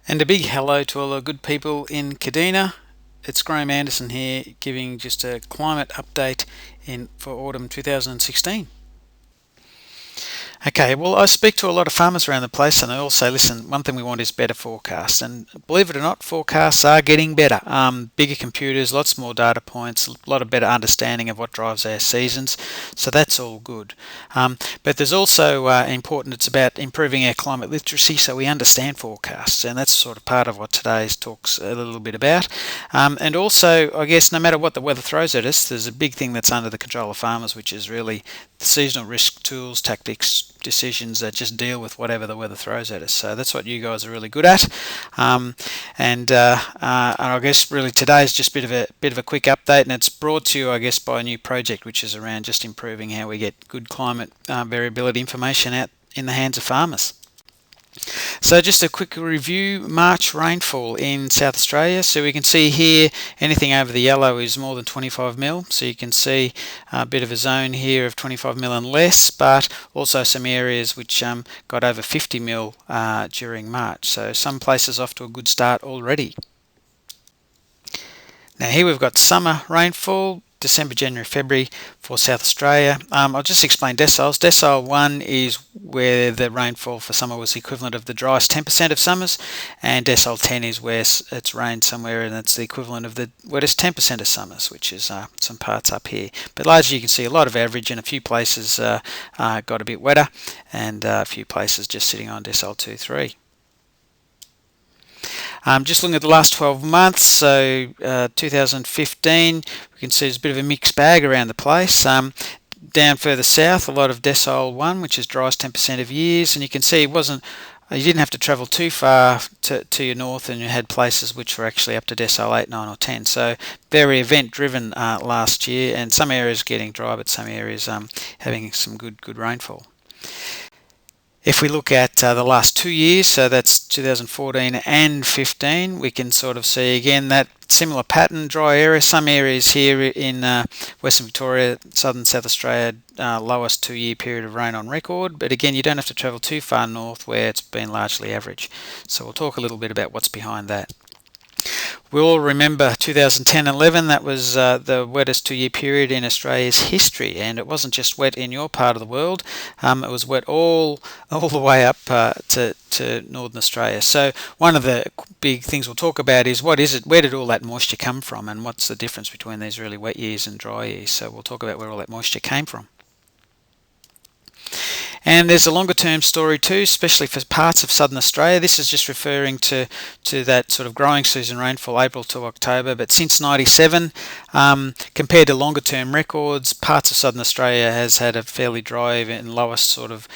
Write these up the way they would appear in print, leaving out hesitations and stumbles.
And a big hello to all the good people in Kudina. It's Graham Anderson here, giving just a climate update for autumn 2016. Okay, well, I speak to a lot of farmers around the place, and they all say, listen, one thing we want is better forecasts. And believe it or not, forecasts are getting better. Bigger computers, lots more data points, a lot of better understanding of what drives our seasons. So that's all good. But there's also important, it's about improving our climate literacy so we understand forecasts. And that's sort of part of what today's talk's a little bit about. And also, I guess, no matter what the weather throws at us, there's a big thing that's under the control of farmers, which is really the seasonal risk tools, tactics, decisions that just deal with whatever the weather throws at us. So that's what you guys are really good at. And I guess really today is just a bit of a quick update, and it's brought to you, I guess, by a new project which is around just improving how we get good climate variability information out in the hands of farmers. So just a quick review, March rainfall in South Australia. So we can see here anything over the yellow is more than 25 mil. So you can see a bit of a zone here of 25 mil and less, but also some areas which got over 50 mil during March. So some places off to a good start already. Now here we've got summer rainfall, December, January, February for South Australia. I'll just explain deciles. Decile 1 is where the rainfall for summer was the equivalent of the driest 10% of summers, and decile 10 is where it's rained somewhere and it's the equivalent of the wettest 10% of summers, which is some parts up here. But largely you can see a lot of average, and a few places got a bit wetter, and a few places just sitting on decile 2, 3. Just looking at the last 12 months, so 2015, we can see there's a bit of a mixed bag around the place. Down further south, a lot of decile 1, which is driest 10% of years, and you can see you didn't have to travel too far to your north, and you had places which were actually up to decile 8, 9 or 10. So very event driven last year, and some areas getting dry, but some areas having some good rainfall. If we look at the last 2 years, so that's 2014 and 15, we can sort of see again that similar pattern, dry area. Some areas here in Western Victoria, southern South Australia, lowest 2-year period of rain on record. But again, you don't have to travel too far north where it's been largely average. So we'll talk a little bit about what's behind that. We all remember 2010-11, that was the wettest 2-year period in Australia's history, and it wasn't just wet in your part of the world, it was wet all the way up to Northern Australia. So one of the big things we'll talk about is where did all that moisture come from, and what's the difference between these really wet years and dry years. So we'll talk about where all that moisture came from. And there's a longer term story too, especially for parts of southern Australia. This is just referring to that sort of growing season rainfall, April to October. But since 97, compared to longer term records, parts of southern Australia has had a fairly dry and lowest sort of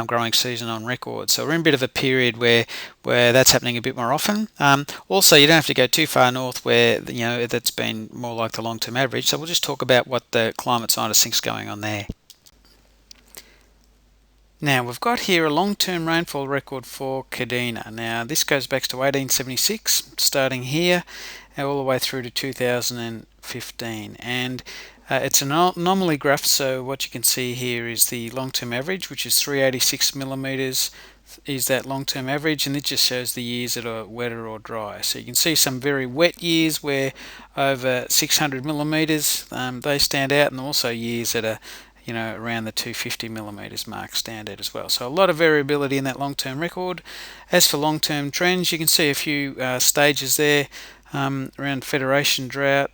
growing season on record. So we're in a bit of a period where that's happening a bit more often. Also, you don't have to go too far north where that's been more like the long term average. So we'll just talk about what the climate scientist thinks going on there. Now we've got here a long-term rainfall record for Kudina. Now this goes back to 1876, starting here all the way through to 2015, and it's an anomaly graph. So what you can see here is the long-term average, which is 386 millimeters is that long-term average, and it just shows the years that are wetter or dry. So you can see some very wet years where over 600 millimeters they stand out, and also years that are around the 250 millimeters mark standard as well. So a lot of variability in that long-term record. As for long-term trends, you can see a few stages there around Federation drought,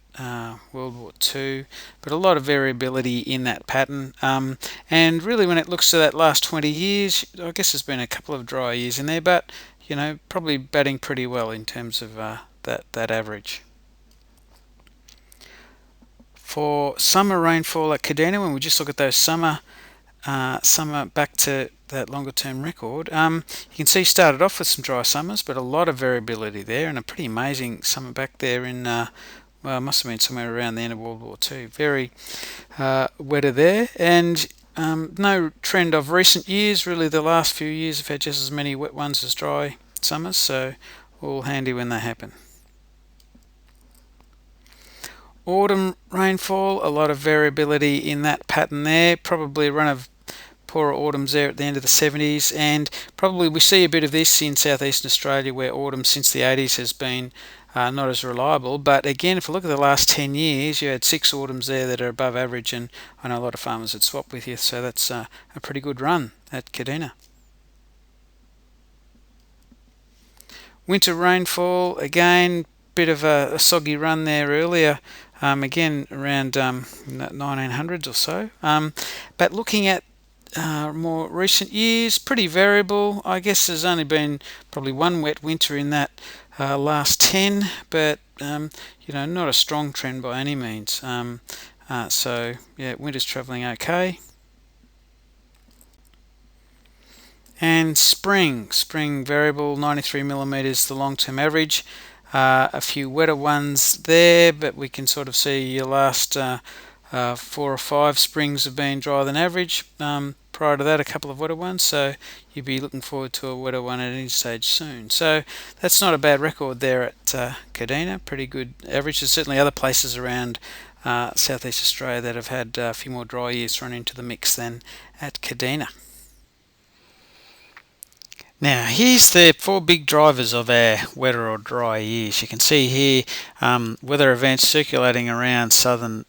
World War II, but a lot of variability in that pattern. And really when it looks to that last 20 years, I guess there's been a couple of dry years in there, but probably batting pretty well in terms of that average. For summer rainfall at Kudina, when we just look at those summer back to that longer term record, you can see started off with some dry summers, but a lot of variability there, and a pretty amazing summer back there in well, it must have been somewhere around the end of World War II. Very wetter there, and no trend of recent years. Really, the last few years have had just as many wet ones as dry summers, so all handy when they happen. Autumn rainfall, a lot of variability in that pattern there. Probably a run of poorer autumns there at the end of the 70s, and probably we see a bit of this in southeastern Australia, where autumn since the 80s has been not as reliable. But again, if you look at the last 10 years, you had 6 autumns there that are above average, and I know a lot of farmers would swap with you, so that's a pretty good run at Kudina. Winter rainfall, again, bit of a soggy run there earlier, again around 1900s or so. But looking at more recent years, pretty variable. I guess there's only been probably one wet winter in that last 10, but not a strong trend by any means. So yeah, winter's travelling okay. And spring variable, 93 millimeters, the long-term average. A few wetter ones there, but we can sort of see your last 4 or 5 springs have been drier than average. Prior to that, a couple of wetter ones, so you'd be looking forward to a wetter one at any stage soon. So that's not a bad record there at Kudina, pretty good average. There's certainly other places around southeast Australia that have had a few more dry years thrown into the mix than at Kudina. Now, here's the 4 big drivers of our wetter or dry years. You can see here weather events circulating around southern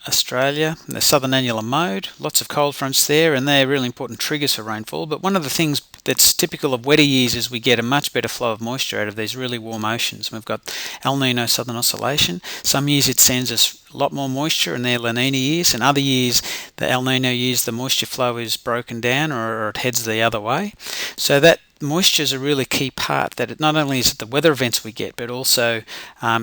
Australia, the southern annular mode, lots of cold fronts there, and they're really important triggers for rainfall. But one of the things that's typical of wetter years is we get a much better flow of moisture out of these really warm oceans. We've got El Nino southern oscillation. Some years it sends us a lot more moisture, and they're La Nina years, and other years, the El Nino years, the moisture flow is broken down or it heads the other way. So that moisture is a really key part, that it not only is it the weather events we get, but also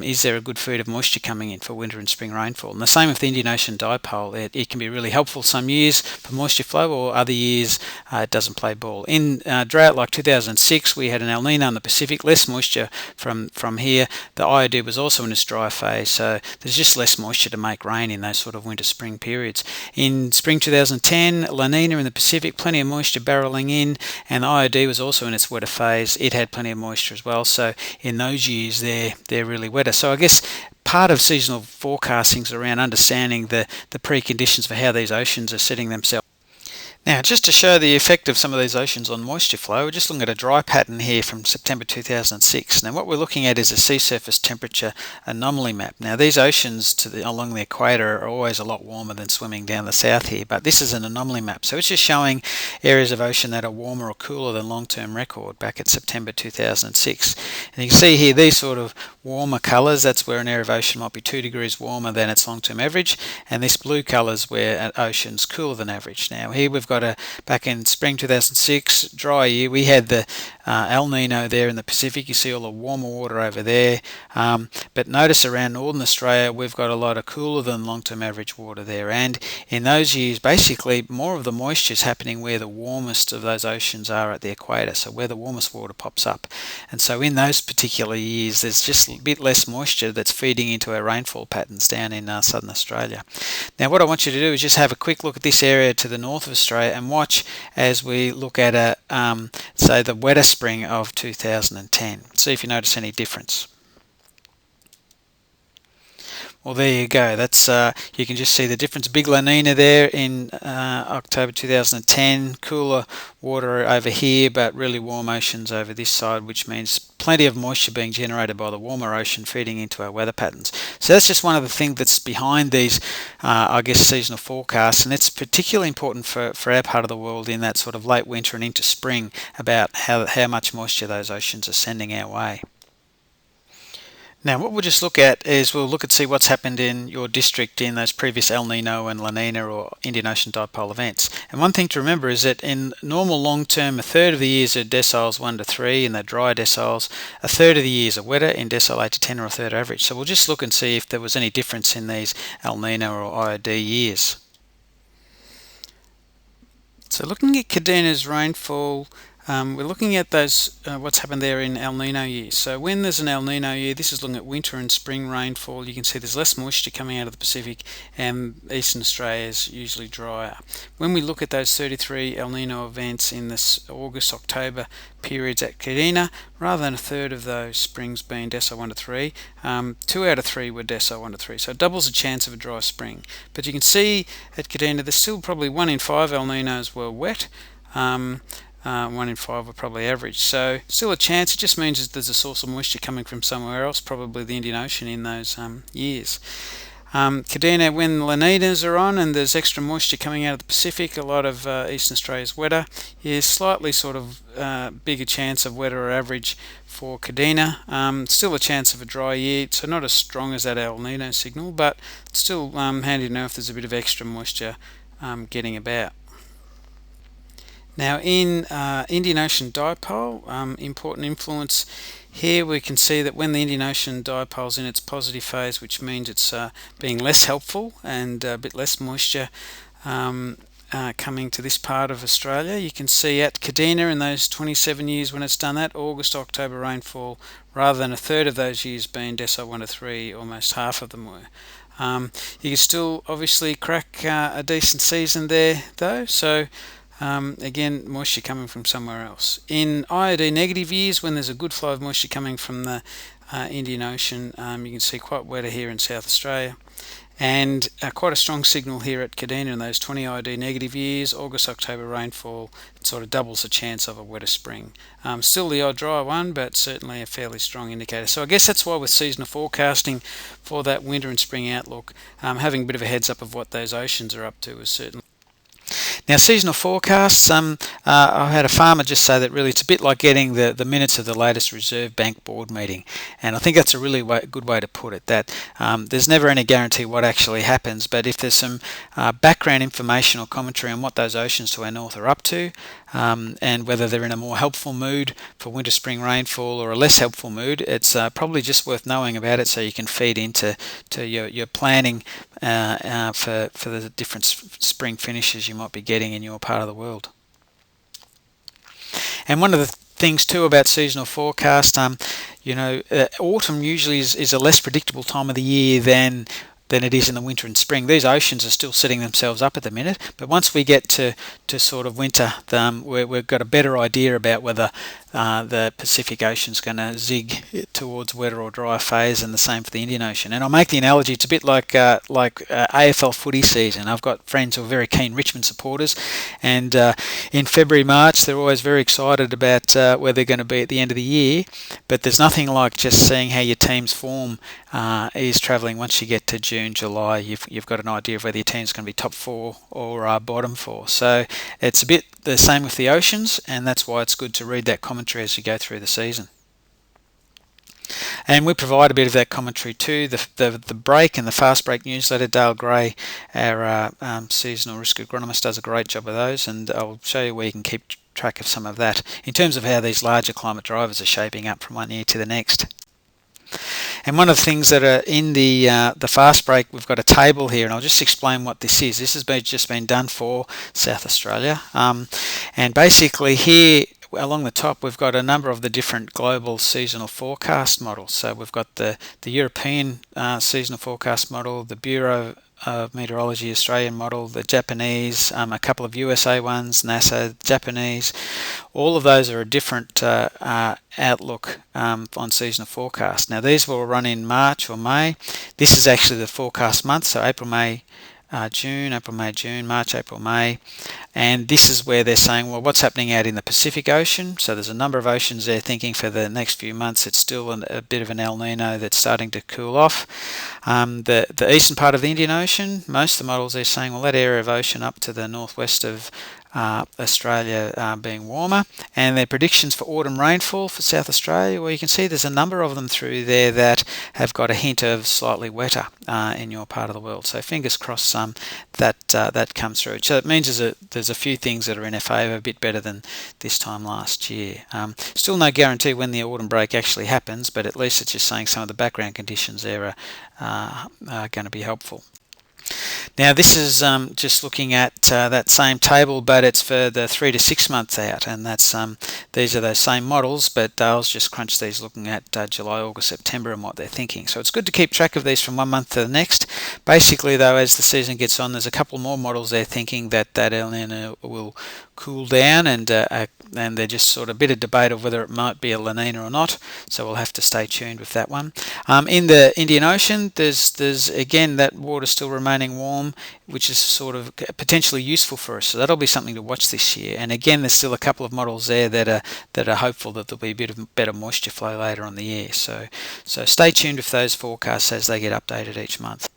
is there a good feed of moisture coming in for winter and spring rainfall. And the same with the Indian Ocean dipole. It can be really helpful some years for moisture flow, or other years it doesn't play ball. In drought like 2006, we had an El Nino in the Pacific, less moisture from here. The IOD was also in its dry phase, so there's just less moisture to make rain in those sort of winter-spring periods. In spring 2010, La Nina in the Pacific, plenty of moisture barreling in, and the IOD was also in its wetter phase. It had plenty of moisture as well, so in those years they're really wetter. So I guess part of seasonal forecasting is around understanding the preconditions for how these oceans are setting themselves. Now, just to show the effect of some of these oceans on moisture flow, we're just looking at a dry pattern here from September 2006. Now, what we're looking at is a sea surface temperature anomaly map. Now, these oceans along the equator are always a lot warmer than swimming down the south here, but this is an anomaly map. So it's just showing areas of ocean that are warmer or cooler than long-term record back at September 2006. And you can see here these sort of warmer colours, that's where an area of ocean might be 2 degrees warmer than its long-term average, and this blue colour is where an ocean's cooler than average. Now, here we've got back in spring 2006, dry year, we had the El Nino there in the Pacific. You see all the warmer water over there, but notice around northern Australia we've got a lot of cooler than long-term average water there, and in those years basically more of the moisture is happening where the warmest of those oceans are at the equator, so where the warmest water pops up. And so in those particular years there's just a bit less moisture that's feeding into our rainfall patterns down in southern Australia. Now, what I want you to do is just have a quick look at this area to the north of Australia and watch as we look at say the wetter spring of 2010. See if you notice any difference. Well, there you go. That's you can just see the difference. Big La Nina there in October 2010. Cooler water over here, but really warm oceans over this side, which means plenty of moisture being generated by the warmer ocean feeding into our weather patterns. So that's just one of the things that's behind these, I guess, seasonal forecasts, and it's particularly important for our part of the world in that sort of late winter and into spring about how much moisture those oceans are sending our way. Now, what we'll just look at is we'll look and see what's happened in your district in those previous El Nino and La Nina or Indian Ocean dipole events. And one thing to remember is that in normal long term, a third of the years are deciles 1 to 3, and the dry deciles. A third of the years are wetter in decile 8 to 10, or a third average. So we'll just look and see if there was any difference in these El Nino or IOD years. So looking at Kudina's rainfall we're looking at those what's happened there in El Nino years. So when there's an El Nino year, this is looking at winter and spring rainfall. You can see there's less moisture coming out of the Pacific, and Eastern Australia is usually drier. When we look at those 33 El Nino events in this August-October periods at Kudina, rather than a third of those springs being decile 1 to 3, 2 out of 3 were decile 1 to 3, so it doubles the chance of a dry spring. But you can see at Kudina there's still probably 1 in 5 El Ninos were wet. 1 in 5 were probably average. So still a chance. It just means that there's a source of moisture coming from somewhere else, probably the Indian Ocean in those years. Kudina, when La Ninas are on and there's extra moisture coming out of the Pacific, a lot of Eastern Australia's wetter, is slightly sort of bigger chance of wetter or average for Kudina. Still a chance of a dry year, so not as strong as that El Nino signal, but still handy to know if there's a bit of extra moisture getting about. Now in Indian Ocean dipole, important influence here, we can see that when the Indian Ocean dipole is in its positive phase, which means it's being less helpful and a bit less moisture coming to this part of Australia, you can see at Kudina in those 27 years when it's done that, August-October rainfall, rather than a third of those years being decile 1 to 3, almost half of them were. You can still obviously crack a decent season there though, so again, moisture coming from somewhere else. In IOD negative years, when there's a good flow of moisture coming from the Indian Ocean, you can see quite wetter here in South Australia. And quite a strong signal here at Kudina in those 20 IOD negative years, August-October rainfall, it sort of doubles the chance of a wetter spring. Still the odd dry one, but certainly a fairly strong indicator. So I guess that's why with seasonal forecasting for that winter and spring outlook, having a bit of a heads up of what those oceans are up to is certainly. Now, seasonal forecasts, I had a farmer just say that really it's a bit like getting the minutes of the latest Reserve Bank board meeting, and I think that's a really good way to put it, that there's never any guarantee what actually happens, but if there's some background information or commentary on what those oceans to our north are up to, and whether they're in a more helpful mood for winter spring rainfall or a less helpful mood, it's probably just worth knowing about it so you can feed into your planning for the different spring finishes you might be getting in your part of the world. And one of the things too about seasonal forecast, autumn usually is a less predictable time of the year than it is in the winter and spring. These oceans are still setting themselves up at the minute, but once we get to sort of winter, we've got a better idea about whether the Pacific Ocean's going to zig towards wetter or drier phase, and the same for the Indian Ocean. And I'll make the analogy, it's a bit like AFL footy season. I've got friends who are very keen Richmond supporters, and in February, March, they're always very excited about where they're going to be at the end of the year, but there's nothing like just seeing how your team's form is travelling. Once you get to June, July, you've got an idea of whether your team's going to be top 4 or bottom 4. So it's a bit the same with the oceans, and that's why it's good to read that commentary as you go through the season. And we provide a bit of that commentary too. The break and the fast break newsletter, Dale Gray, our seasonal risk agronomist, does a great job of those, and I'll show you where you can keep track of some of that in terms of how these larger climate drivers are shaping up from one year to the next. And one of the things that are in the fast break, we've got a table here, and I'll just explain what this is. This has just been done for South Australia, and basically here along the top we've got a number of the different global seasonal forecast models. So we've got the European seasonal forecast model, the Bureau of Meteorology Australian model, the Japanese, a couple of USA ones, NASA, Japanese. All of those are a different outlook on seasonal forecast. Now these will run in March or May. This is actually the forecast month, so April, May, June, April, May, June, March, April, May. And this is where they're saying, well, what's happening out in the Pacific Ocean? So there's a number of oceans they're thinking for the next few months it's still a bit of an El Nino that's starting to cool off. The eastern part of the Indian Ocean, most of the models they're saying, well, that area of ocean up to the northwest of Australia being warmer, and their predictions for autumn rainfall for South Australia, well, you can see there's a number of them through there that have got a hint of slightly wetter in your part of the world. So fingers crossed that comes through. So it means there's a few things that are in our favour, a bit better than this time last year. Still no guarantee when the autumn break actually happens, but at least it's just saying some of the background conditions there are going to be helpful. Now this is just looking at that same table, but it's for the 3 to 6 months out, and that's these are those same models, but Dale's just crunched these looking at July, August, September, and what they're thinking. So it's good to keep track of these from one month to the next. Basically, though, as the season gets on, there's a couple more models they're thinking that El Nino will cool down, and they're just sort of a bit of debate of whether it might be a La Nina or not. So we'll have to stay tuned with that one. In the Indian Ocean, there's again that water still remaining warm, which is sort of potentially useful for us. So that'll be something to watch this year. And again, there's still a couple of models there that are hopeful that there'll be a bit of better moisture flow later on the year. So stay tuned with those forecasts as they get updated each month.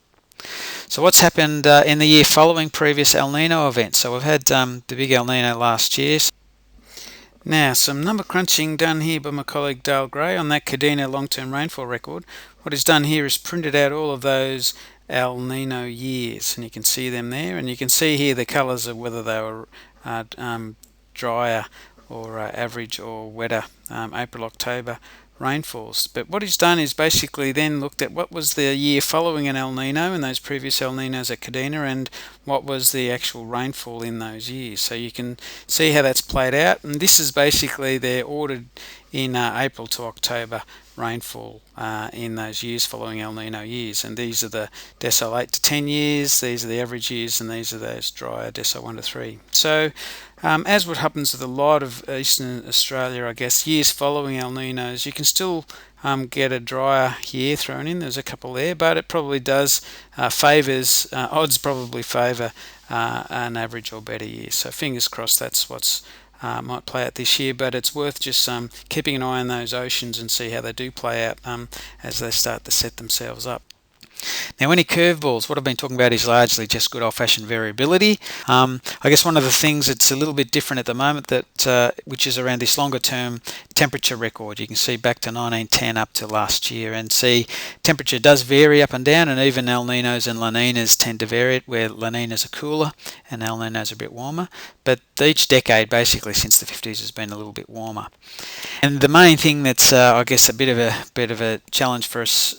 So what's happened in the year following previous El Nino events? So we've had the big El Nino last year. Now, some number crunching done here by my colleague Dale Gray on that Kudina long-term rainfall record. What he's done here is printed out all of those El Nino years, and you can see them there, and you can see here the colours of whether they were drier or average or wetter April, October rainfalls. But what he's done is basically then looked at what was the year following an El Nino and those previous El Ninos at Kudina, and what was the actual rainfall in those years. So you can see how that's played out, and this is basically they're ordered in April to October rainfall in those years following El Nino years, and these are the decile 8 to 10 years, these are the average years, and these are those drier decile 1 to 3. So as what happens with a lot of eastern Australia, I guess, years following El Ninos, you can still get a drier year thrown in. There's a couple there, but it probably does odds probably favour an average or better year. So fingers crossed that's what's might play out this year, but it's worth just keeping an eye on those oceans and see how they do play out as they start to set themselves up. Now, any curveballs, what I've been talking about is largely just good old-fashioned variability. I guess one of the things that's a little bit different at the moment, which is around this longer-term temperature record. You can see back to 1910 up to last year, and see temperature does vary up and down, and even El Ninos and La Ninas tend to vary it, where La Ninas are cooler and El Ninos are a bit warmer. But each decade, basically since the 50s, has been a little bit warmer. And the main thing that's, I guess, a bit of a challenge for us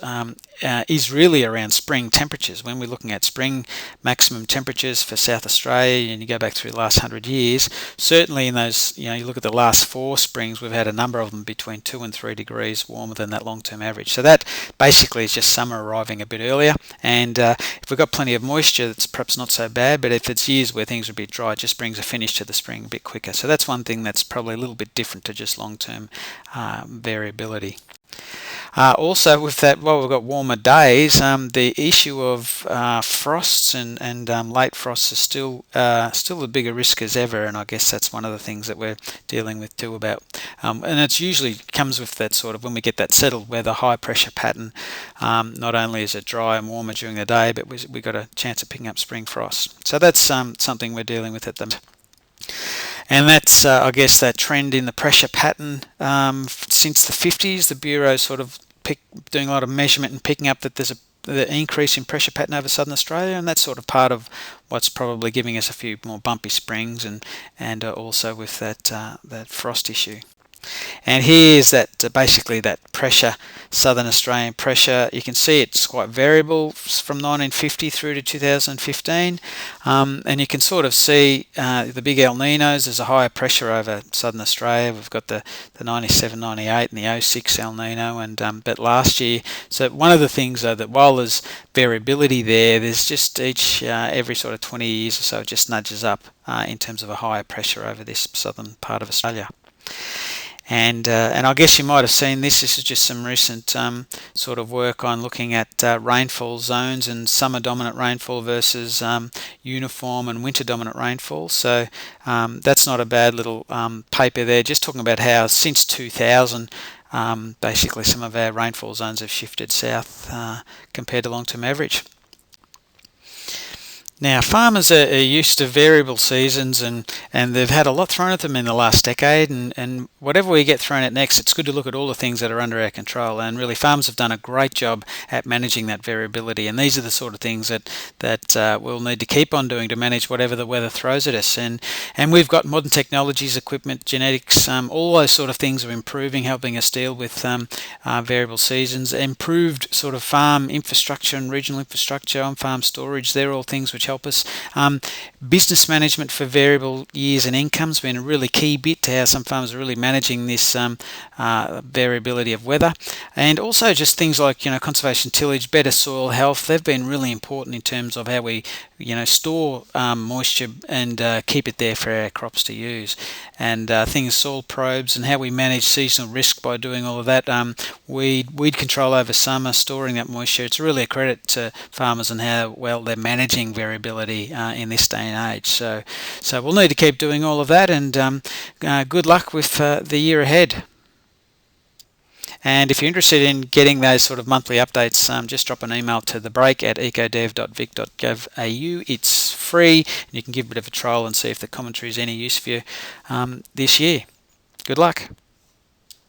is really around spring temperatures. When we're looking at spring maximum temperatures for South Australia, and you go back through the last 100 years, certainly in those, you look at the last 4 springs, we've had a number of them between 2 and 3 degrees warmer than that long-term average. So that basically is just summer arriving a bit earlier. And if we've got plenty of moisture, it's perhaps not so bad, but if it's years where things are a bit dry, it just brings a finish to the spring a bit quicker. So that's one thing that's probably a little bit different to just long-term variability. Also, with that, while we've got warmer days, the issue of frosts and late frosts is still a bigger risk as ever, and I guess that's one of the things that we're dealing with too about. And it's usually comes with that sort of, when we get that settled, where the high pressure pattern, not only is it dry and warmer during the day, but we've got a chance of picking up spring frosts. So that's something we're dealing with at the moment. And that's, I guess, that trend in the pressure pattern since the 50s. The Bureau's sort of doing a lot of measurement and picking up that there's the increase in pressure pattern over southern Australia, and that's sort of part of what's probably giving us a few more bumpy springs, and also with that frost issue. And here's that basically that pressure, southern Australian pressure. You can see it's quite variable from 1950 through to 2015, and you can sort of see the big El Ninos. There's a higher pressure over southern Australia. We've got the 97, 98 and the 06 El Nino, and but last year. So one of the things though, that while there's variability there's just every sort of 20 years or so it just nudges up in terms of a higher pressure over this southern part of Australia. And I guess you might have seen this. This is just some recent sort of work on looking at rainfall zones and summer dominant rainfall versus uniform and winter dominant rainfall. So that's not a bad little paper there, just talking about how since 2000 basically some of our rainfall zones have shifted south compared to long-term average. Now, farmers are used to variable seasons, and they've had a lot thrown at them in the last decade. And whatever we get thrown at next, it's good to look at all the things that are under our control. And really, farmers have done a great job at managing that variability. And these are the sort of things that we'll need to keep on doing to manage whatever the weather throws at us. And we've got modern technologies, equipment, genetics, all those sort of things are improving, helping us deal with variable seasons. Improved sort of farm infrastructure and regional infrastructure, on-farm storage. They're all things which help us. Business management for variable years and incomes has been a really key bit to how some farmers are really managing this variability of weather, and also just things like conservation tillage, better soil health. They've been really important in terms of how we store moisture and keep it there for our crops to use, and things soil probes and how we manage seasonal risk by doing all of that. Weed control over summer, storing that moisture. It's really a credit to farmers and how well they're managing variability in this day and age. So we'll need to keep doing all of that, and good luck with the year ahead. And if you're interested in getting those sort of monthly updates, just drop an email to thebrake@ecodev.vic.gov.au. It's free, and you can give a bit of a trial and see if the commentary is any use for you this year. Good luck.